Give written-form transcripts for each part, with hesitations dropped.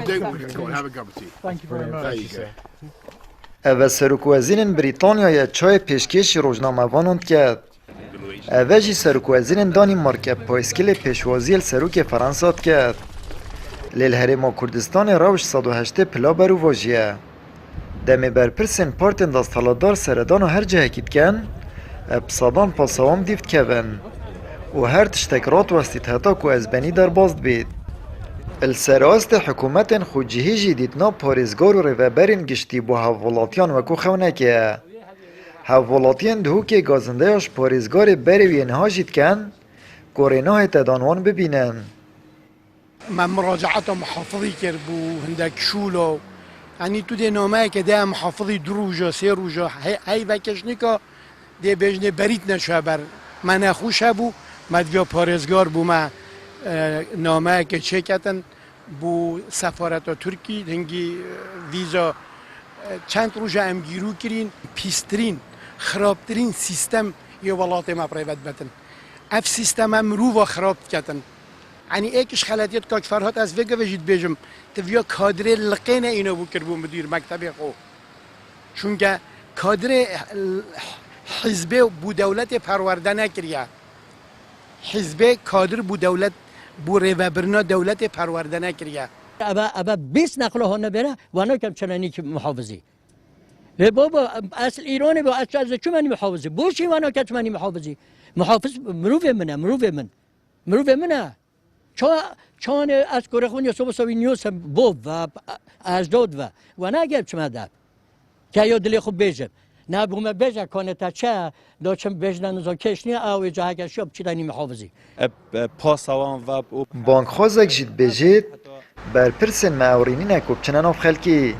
Have a cup of tea. Thank you very much. There you go. اوه سرکوزین بریتانیا چای پیشکش روزنامه وانوند کرد. اوه جی سرکوزین دانمارک پایسکل پیشوازی سروک فرانسات کرد. لیل هرما کردستان روش 108 پلا برو واجیه. دمی برپرسن پارتن دستالدار سردان و هر جه کید کن بسادان پاسوام دیفت کبن و هر تشتکرات وستید حتا که از بنی در بازد بید. السراست حکومت خوجهی جدیدنا پارزگار و روبرین گشتی با حوالاتیان وکو خونه که حوالاتیان دهو که گازندهاش پارزگار بروین ها جید کن گوریناه تدانوان ببینن. من مراجعت محافظی کرد بو هندک شولو یعنی تو ده نامه که ده محافظی دروجا سه روجا هی وکشنی که ده بجنه برید نشه بر من خوش بو مدویا پارزگار بو ما نامه که چکتن بو سفارت ترکی دنگی ویزا چند روزه امگیرو کرین پیسترین خرابترین سیستم یه ولات ما پریوت بتن اف سیستم امرو و خراب کتن یعنی ایکش خلاتیت که فرهات از وگه وجید بیجم تویا کادر لقینه اینو بو کرد بو مدیر مکتب خو چون که کادر حزب بو دولت پرورده نکریه حزب کادر بو دولت بو ریوبرنا دولت پرورده نکریه ابا 20 نقله ها نبره وانا کم چنانی که محافظی بابا اصل ایرانی با اصل از چه منی محافظی بوشی وانا کچ منی محافظی محافظ مروف منه چون از کره خون یا صبح صبحی نیوز بود و اجداد و نه گرد چه مدد که یا دلی خوب بیجم نه بوم بیجه کنه تا چه داشتم بیجنن نزا کشنی او جا هکر شب چی دانی محافظی پاسوان و بانک خوازک جید بیجید برپرسن معورینی نکوب چنان آف خلکی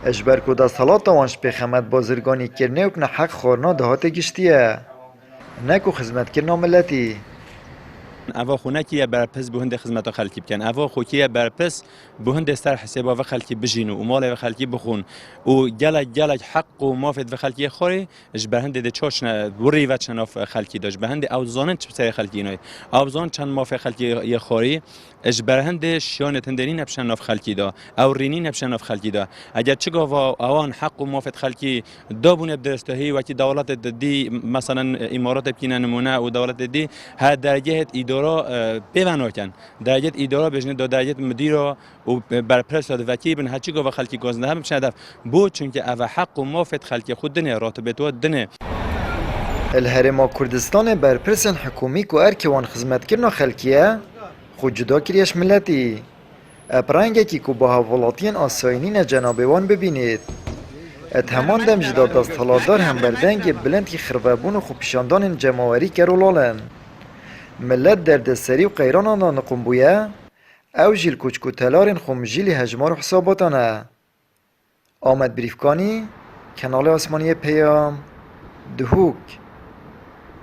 اجبر که دستالات وانش بخمت بازرگانی کرنه وکنه حق خورنا دهات گشتیه نکو خدمت کرنا ملتی اوا خونه که برپس به هند خدمت خلکی بکن اوا خو که برپس به هند سر حساب و خلکی بجینو و مال و خلکی بخون و گلک حق و مافد و خلکی خوری اج به هند ده چاش وری و چناف خلکی داش به هند اوزانن چه سر خلکی اینای اوزان چند ماف خلکی خوری اج به هند شان تندنی نبشن ناف خلکی دا او رینی نبشن ناف خلکی دا اگر چه گاوا اوان حق و مافد خلکی دابون بدرستهی و کی دولت دی مثلا امارات بکینن نمونه و دولت دی هر درجه اداره پیونا کن درجه اداره بجنه دو درجه مدیر و برپرس و وکیل بن هرچی گاوا خلکی گازنده هم شده بود چون که او حق و مافد خلکی خود دنه راتبت و دنه الهرما کردستان برپرسن حکومی که ارکوان خدمت کرنا خلکیه خود جدا کریش ملتی اپرانگه که با حوالاتین آساینین جنابوان ببینید اتهمان دم جدا دستالادار هم بردنگ بلند که خربابون و خوب پیشاندان جماوری کرولالن ملت درد سری و قیران آن نقم بویه او جیل کچکو تلارین خوم جیلی هجمار و حساباتانه آمد بریفکانی کانال آسمانی پیام دهوک